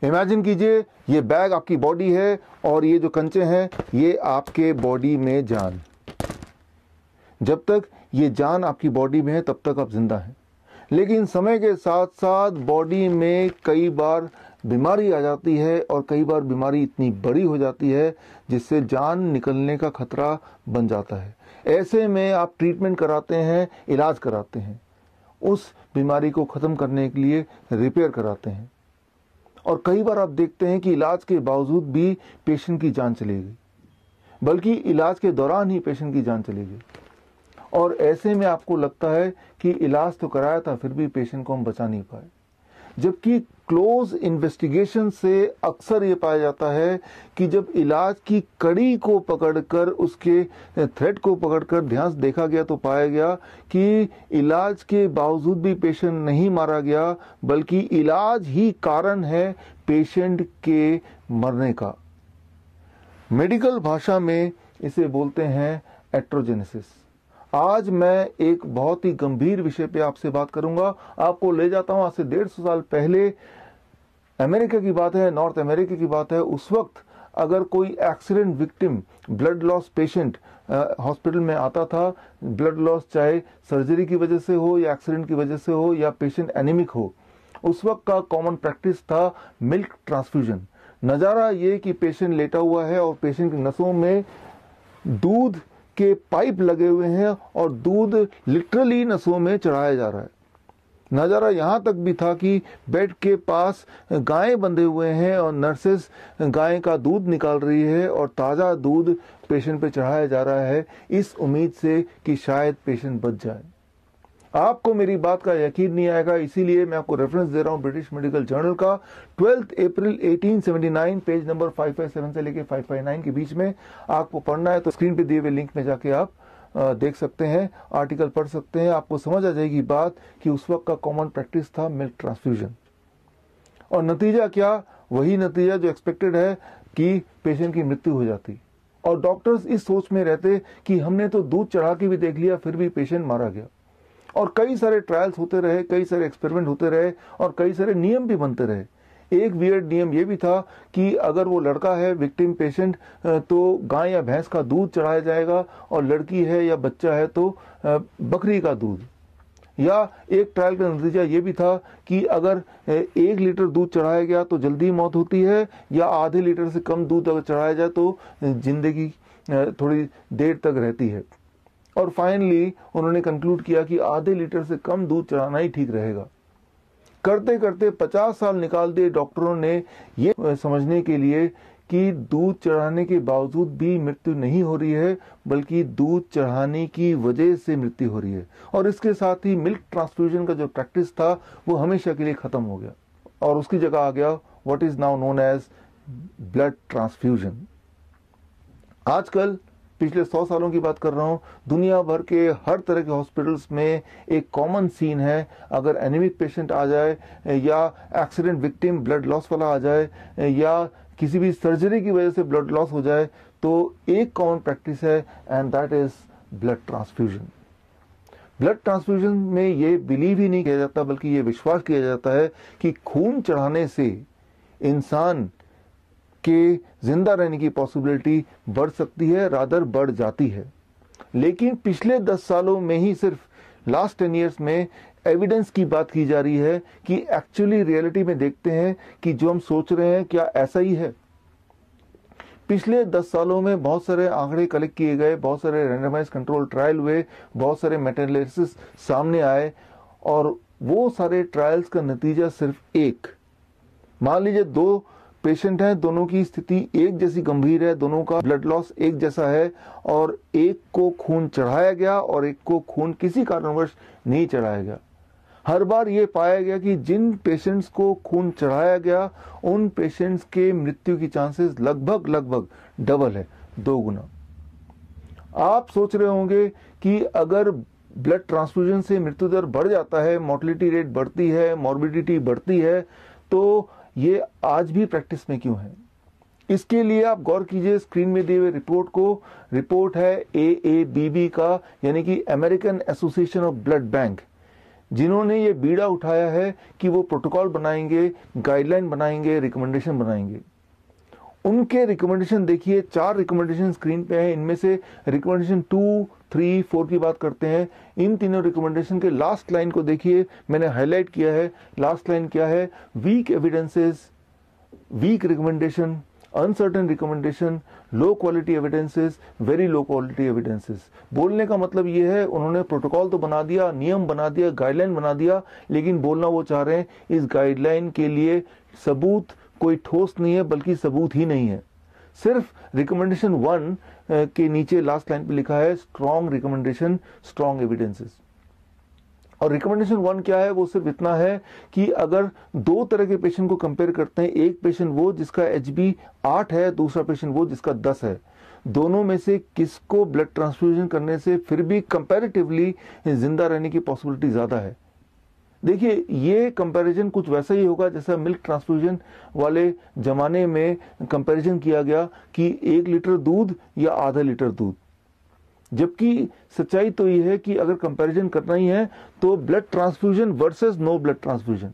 Imagine कीजिए ये bag आपकी बॉडी है और ये जो कंचे हैं ये आपके बॉडी में जान। जब तक ये जान आपकी बॉडी में है तब तक आप जिंदा हैं, लेकिन समय के साथ साथ बॉडी में कई बार बीमारी आ जाती है और कई बार बीमारी इतनी बड़ी हो जाती है जिससे जान निकलने का खतरा बन जाता है। ऐसे में आप ट्रीटमेंट कराते हैं, इलाज कराते हैं, उस बीमारी को ख़त्म करने के लिए रिपेयर कराते हैं। और कई बार आप देखते हैं कि इलाज के बावजूद भी पेशेंट की जान चली गई, बल्कि इलाज के दौरान ही पेशेंट की जान चली गई। और ऐसे में आपको लगता है कि इलाज तो कराया था फिर भी पेशेंट को हम बचा नहीं पाए, जबकि क्लोज इन्वेस्टिगेशन से अक्सर ये पाया जाता है कि जब इलाज की कड़ी को पकड़कर, उसके थ्रेड को पकड़कर ध्यान से देखा गया तो पाया गया कि इलाज के बावजूद भी पेशेंट नहीं मारा गया, बल्कि इलाज ही कारण है पेशेंट के मरने का। मेडिकल भाषा में इसे बोलते हैं एट्रोजेनेसिस। आज मैं एक बहुत ही गंभीर विषय पे आपसे बात करूंगा। आपको ले जाता हूं आज से 150 साल पहले, अमेरिका की बात है, नॉर्थ अमेरिका की बात है। उस वक्त अगर कोई accident victim, blood loss patient hospital में आता था, ब्लड लॉस चाहे सर्जरी की वजह से हो या एक्सीडेंट की वजह से हो या पेशेंट एनीमिक हो, उस वक्त का कॉमन प्रैक्टिस था मिल्क ट्रांसफ्यूजन। नज़ारा ये कि पेशेंट लेटा हुआ है और पेशेंट की नसों में दूध के पाइप लगे हुए हैं और दूध लिटरली नसों में चढ़ाया जा रहा है। नज़ारा यहाँ तक भी था कि बेड के पास गायें बंधे हुए हैं और नर्सेस गाय का दूध निकाल रही है और ताज़ा दूध पेशेंट पे चढ़ाया जा रहा है, इस उम्मीद से कि शायद पेशेंट बच जाए। आपको मेरी बात का यकीन नहीं आएगा, इसीलिए मैं आपको रेफरेंस दे रहा हूं ब्रिटिश मेडिकल जर्नल का, 12 अप्रैल 1879, पेज नंबर 557 से लेके 559 के बीच में। आपको पढ़ना है तो स्क्रीन पे दिए हुए लिंक में जाके आप देख सकते हैं, आर्टिकल पढ़ सकते हैं। आपको समझ आ जाएगी बात कि उस वक्त का कॉमन प्रैक्टिस था मिल्क ट्रांसफ्यूजन। और नतीजा क्या? वही नतीजा जो एक्सपेक्टेड है कि पेशेंट की मृत्यु हो जाती। और डॉक्टर्स इस सोच में रहते कि हमने तो दूध चढ़ा के भी देख लिया, फिर भी पेशेंट मारा गया। और कई सारे ट्रायल्स होते रहे, कई सारे एक्सपेरिमेंट होते रहे और कई सारे नियम भी बनते रहे। एक वियर्ड नियम ये भी था कि अगर वो लड़का है विक्टिम पेशेंट तो गाय या भैंस का दूध चढ़ाया जाएगा, और लड़की है या बच्चा है तो बकरी का दूध। या एक ट्रायल का नतीजा ये भी था कि अगर 1 लीटर दूध चढ़ाया गया तो जल्दी मौत होती है, या आधे लीटर से कम दूध अगर चढ़ाया जाए तो जिंदगी थोड़ी देर तक रहती है। और फाइनली उन्होंने कंक्लूड किया कि आधे लीटर से कम दूध चढ़ाना ही ठीक रहेगा। करते करते 50 साल निकाल दिए डॉक्टरों ने ये समझने के लिए कि दूध चढ़ाने के बावजूद भी मृत्यु नहीं हो रही है, बल्कि दूध चढ़ाने की वजह से मृत्यु हो रही है। और इसके साथ ही मिल्क ट्रांसफ्यूजन का जो प्रैक्टिस था वो हमेशा के लिए खत्म हो गया और उसकी जगह आ गया what is now known as blood transfusion. आजकल पिछले 100 सालों की बात कर रहा हूं, दुनिया भर के हर तरह के हॉस्पिटल्स में एक कॉमन सीन है, अगर एनीमिक पेशेंट आ जाए या एक्सीडेंट विक्टिम ब्लड लॉस वाला आ जाए या किसी भी सर्जरी की वजह से ब्लड लॉस हो जाए, तो एक कॉमन प्रैक्टिस है and that is blood transfusion. Blood transfusion में ये बिलीव ही नहीं किया जाता, बल्कि ये विश्वास किया जाता है कि खून चढ़ाने से इंसान के जिंदा रहने की पॉसिबिलिटी बढ़ सकती है, रादर बढ़ जाती है। लेकिन पिछले 10 सालों में ही, सिर्फ लास्ट 10 ईयर्स में एविडेंस की बात की जा रही है कि एक्चुअली रियलिटी में देखते हैं कि जो हम सोच रहे हैं क्या ऐसा ही है। पिछले 10 सालों में बहुत सारे आंकड़े कलेक्ट किए गए, बहुत सारे रैंडमाइज कंट्रोल ट्रायल हुए, बहुत सारे मेटाएनालिसिस सामने आए और वो सारे ट्रायल्स का नतीजा सिर्फ एक। मान लीजिए 2 पेशेंट हैं, दोनों की स्थिति एक जैसी गंभीर है, दोनों का ब्लड लॉस एक जैसा है और एक को खून चढ़ाया गया और एक को खून किसी कारणवश नहीं चढ़ाया गया। हर बार ये पाया गया कि जिन पेशेंट्स को खून चढ़ाया गया उन पेशेंट्स के मृत्यु की चांसेस लगभग डबल है, 2 गुना। आप सोच रहे होंगे कि अगर ब्लड ट्रांसफ्यूजन से मृत्यु दर बढ़ जाता है, मोर्टेलिटी रेट बढ़ती है, मॉर्बिडिटी बढ़ती है, तो ये आज भी प्रैक्टिस में क्यों है? इसके लिए आप गौर कीजिए स्क्रीन में दिए हुए रिपोर्ट को। रिपोर्ट है AABB का, यानी कि American association of blood bank. जिन्होंने ये बीड़ा उठाया है कि वो प्रोटोकॉल बनाएंगे, गाइडलाइन बनाएंगे, रिकमेंडेशन बनाएंगे। उनके रिकमेंडेशन देखिए, 4 रिकमेंडेशन स्क्रीन पे हैं। इनमें से रिकमेंडेशन 2, 3, 4 की बात करते हैं। इन तीनों रिकमेंडेशन के लास्ट लाइन को देखिए, मैंने हाईलाइट किया है। लास्ट लाइन क्या है? Weak evidences, weak recommendation, uncertain recommendation, low quality evidences, very low quality evidences. बोलने का मतलब ये है, उन्होंने प्रोटोकॉल तो बना दिया, नियम बना दिया, गाइडलाइन बना दिया, लेकिन बोलना वो चाह रहे हैं इस गाइडलाइन के लिए सबूत कोई ठोस नहीं है, बल्कि सबूत ही नहीं है। सिर्फ रिकमेंडेशन 1 के नीचे लास्ट लाइन पे लिखा है स्ट्रॉन्ग रिकमेंडेशन, स्ट्रॉन्ग एविडेंसेस। और रिकमेंडेशन 1 क्या है? वो सिर्फ इतना है कि अगर 2 तरह के पेशेंट को कंपेयर करते हैं, एक पेशेंट वो जिसका HB 8 है, दूसरा पेशेंट वो जिसका 10 है, दोनों में से किसको ब्लड ट्रांसफ्यूजन करने से फिर भी कंपैरेटिवली जिंदा रहने की पॉसिबिलिटी ज्यादा है। देखिए, ये कंपैरिजन कुछ वैसा ही होगा जैसा मिल्क ट्रांसफ्यूजन वाले जमाने में कंपैरिजन किया गया कि 1 लीटर दूध या आधा लीटर दूध। जबकि सच्चाई तो ये है कि अगर कंपैरिजन करना ही है तो blood transfusion versus no blood transfusion.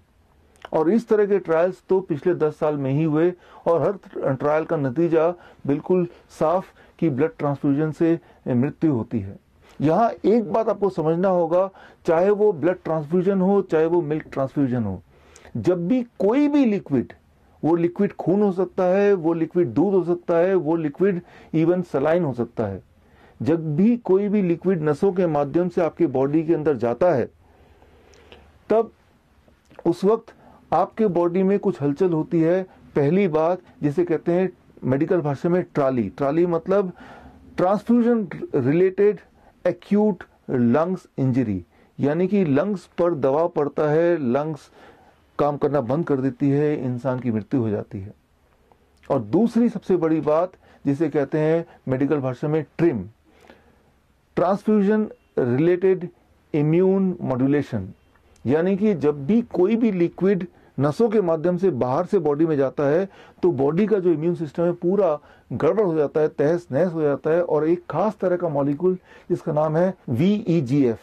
और इस तरह के ट्रायल्स तो पिछले 10 साल में ही हुए, और हर ट्रायल का नतीजा बिल्कुल साफ कि ब्लड ट्रांसफ्यूजन से मृत्यु होती है। यहाँ एक बात आपको समझना होगा, चाहे वो ब्लड ट्रांसफ्यूजन हो, चाहे वो मिल्क ट्रांसफ्यूजन हो, जब भी कोई भी लिक्विड, वो लिक्विड खून हो सकता है, वो लिक्विड दूध हो सकता है, वो लिक्विड इवन सलाइन हो सकता है, जब भी कोई भी लिक्विड नसों के माध्यम से आपके बॉडी के अंदर जाता है, तब उस वक्त आपके बॉडी में कुछ हलचल होती है। पहली बात जिसे कहते हैं मेडिकल भाषा में ट्राली। ट्राली मतलब transfusion related acute lungs injury, यानी कि लंग्स पर दबाव पड़ता है, लंग्स काम करना बंद कर देती है, इंसान की मृत्यु हो जाती है। और दूसरी सबसे बड़ी बात जिसे कहते हैं मेडिकल भाषा में trim, transfusion related immune modulation, यानी कि जब भी कोई भी लिक्विड नसों के माध्यम से बाहर से बॉडी में जाता है तो बॉडी का जो इम्यून सिस्टम है पूरा गड़बड़ हो जाता है, तहस नहस हो जाता है। और एक खास तरह का मॉलिक्यूल जिसका नाम है VEGF,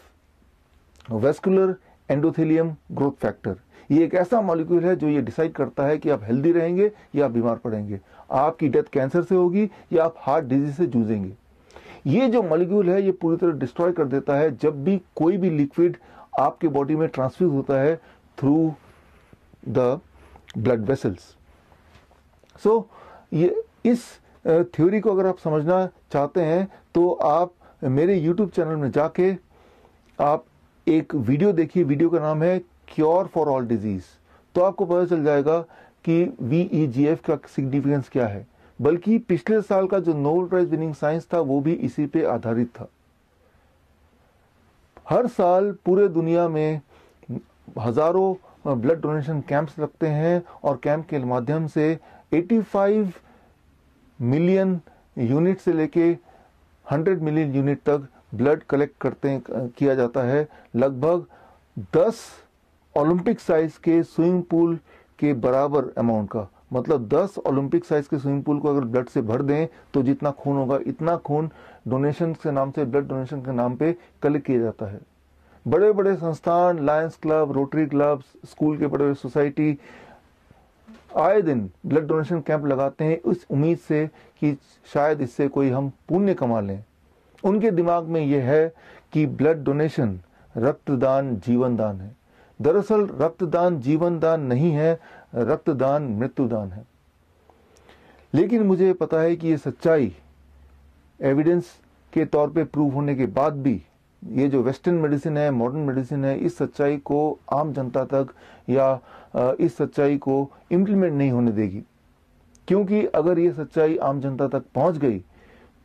vascular endothelium growth factor, ये एक ऐसा मॉलिक्यूल है जो ये डिसाइड करता है कि आप हेल्दी रहेंगे या आप बीमार पड़ेंगे, आपकी डेथ कैंसर से होगी या आप हार्ट डिजीज से जूझेंगे। ये जो मॉलिक्यूल है ये पूरी तरह डिस्ट्रॉय कर देता है जब भी कोई भी लिक्विड आपके बॉडी में ट्रांसफ्यूज होता है थ्रू द ब्लड वेसल्स। सो ये इस थ्योरी को अगर आप समझना चाहते हैं तो आप मेरे YouTube चैनल में जाके आप एक वीडियो देखिए। वीडियो का नाम है क्योर फॉर ऑल डिजीज। तो आपको पता चल जाएगा कि VEGF का सिग्निफिकेंस क्या है। बल्कि पिछले साल का जो नोबेल प्राइज विनिंग साइंस था वो भी इसी पे आधारित था। हर साल पूरे दुनिया में हजारों ब्लड डोनेशन कैंप्स लगते हैं और कैंप के माध्यम से 85 मिलियन यूनिट से लेके 100 मिलियन यूनिट तक ब्लड कलेक्ट किया जाता है। लगभग 10 ओलंपिक साइज के स्विमिंग पूल के बराबर अमाउंट का, मतलब 10 ओलंपिक साइज के स्विमिंग पूल को अगर ब्लड से भर दें तो जितना खून होगा इतना खून डोनेशन के नाम से, ब्लड डोनेशन के नाम पे कलेक्ट किया जाता है। बड़े बड़े संस्थान, Lions club, rotary club, school के बड़े बड़े सोसाइटी आए दिन ब्लड डोनेशन कैंप लगाते हैं इस उम्मीद से कि शायद इससे कोई हम पुण्य कमा लें। उनके दिमाग में यह है कि ब्लड डोनेशन रक्तदान जीवन दान है। दरअसल रक्तदान जीवन दान नहीं है, रक्तदान मृत्युदान है। लेकिन मुझे पता है कि ये सच्चाई एविडेंस के तौर पे प्रूव होने के बाद भी ये जो वेस्टर्न मेडिसिन है, मॉडर्न मेडिसिन है, इस सच्चाई को आम जनता तक या इस सच्चाई को इम्प्लीमेंट नहीं होने देगी। क्योंकि अगर ये सच्चाई आम जनता तक पहुंच गई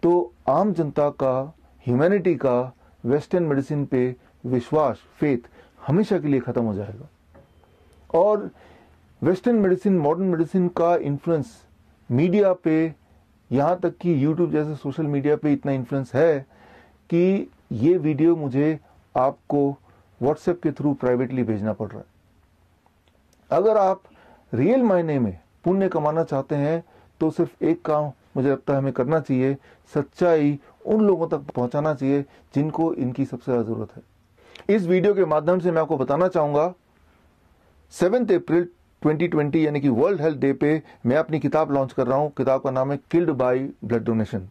तो आम जनता का, ह्यूमैनिटी का वेस्टर्न मेडिसिन पे विश्वास, फेथ हमेशा के लिए खत्म हो जाएगा। और वेस्टर्न मेडिसिन, मॉडर्न मेडिसिन का इन्फ्लुएंस मीडिया पे, यहाँ तक कि यूट्यूब जैसे सोशल मीडिया पे इतना इन्फ्लुएंस है कि ये वीडियो मुझे आपको व्हाट्सएप के थ्रू प्राइवेटली भेजना पड़ रहा है। अगर आप रियल मायने में पुण्य कमाना चाहते हैं तो सिर्फ एक काम मुझे लगता है हमें करना चाहिए, सच्चाई उन लोगों तक पहुंचाना चाहिए जिनको इनकी सबसे ज्यादा जरूरत है। इस वीडियो के माध्यम से मैं आपको बताना चाहूंगा 7 अप्रैल 2020 यानी कि वर्ल्ड हेल्थ डे पे मैं अपनी किताब लॉन्च कर रहा हूं। किताब का नाम है किल्ड बाय ब्लड डोनेशन।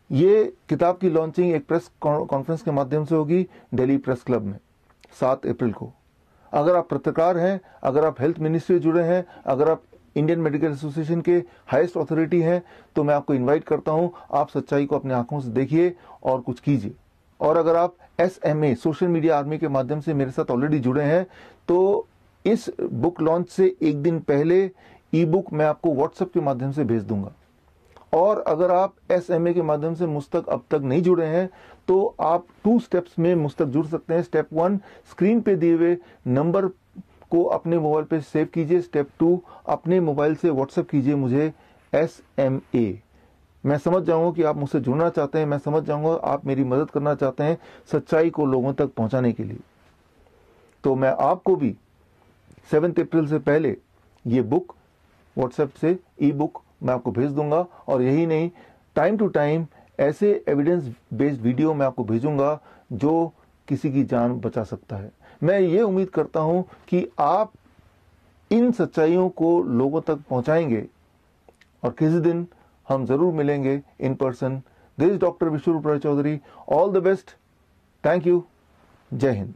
ये किताब की लॉन्चिंग एक प्रेस कॉन्फ्रेंस के माध्यम से होगी दिल्ली प्रेस क्लब में 7 अप्रैल को। अगर आप पत्रकार हैं, अगर आप हेल्थ मिनिस्ट्री से जुड़े हैं, अगर आप इंडियन मेडिकल एसोसिएशन के हाईएस्ट अथॉरिटी हैं, तो मैं आपको इनवाइट करता हूं, आप सच्चाई को अपने आंखों से देखिए और कुछ कीजिए। और अगर आप SMA सोशल मीडिया आर्मी के माध्यम से मेरे साथ ऑलरेडी जुड़े हैं, तो इस बुक लॉन्च से एक दिन पहले ई बुक मैं आपको व्हाट्सएप के माध्यम से भेज दूंगा। और अगर आप SMA के माध्यम से मुझ तक अब तक नहीं जुड़े हैं, तो आप 2 स्टेप्स में मुझ तक जुड़ सकते हैं। स्टेप 1, स्क्रीन पे दिए हुए नंबर को अपने मोबाइल पे सेव कीजिए। स्टेप 2, अपने मोबाइल से व्हाट्सएप कीजिए मुझे SMA। मैं समझ जाऊंगा कि आप मुझसे जुड़ना चाहते हैं, मैं समझ जाऊंगा आप मेरी मदद करना चाहते हैं सच्चाई को लोगों तक पहुंचाने के लिए। तो मैं आपको भी 7 अप्रैल से पहले ये बुक व्हाट्सएप से ई बुक मैं आपको भेज दूंगा। और यही नहीं, टाइम टू टाइम ऐसे एविडेंस बेस्ड वीडियो मैं आपको भेजूंगा जो किसी की जान बचा सकता है। मैं ये उम्मीद करता हूं कि आप इन सच्चाइयों को लोगों तक पहुंचाएंगे और किसी दिन हम जरूर मिलेंगे in person. This is doctor Biswaroop Roy Chowdhury. All the best. Thank you. जय हिंद।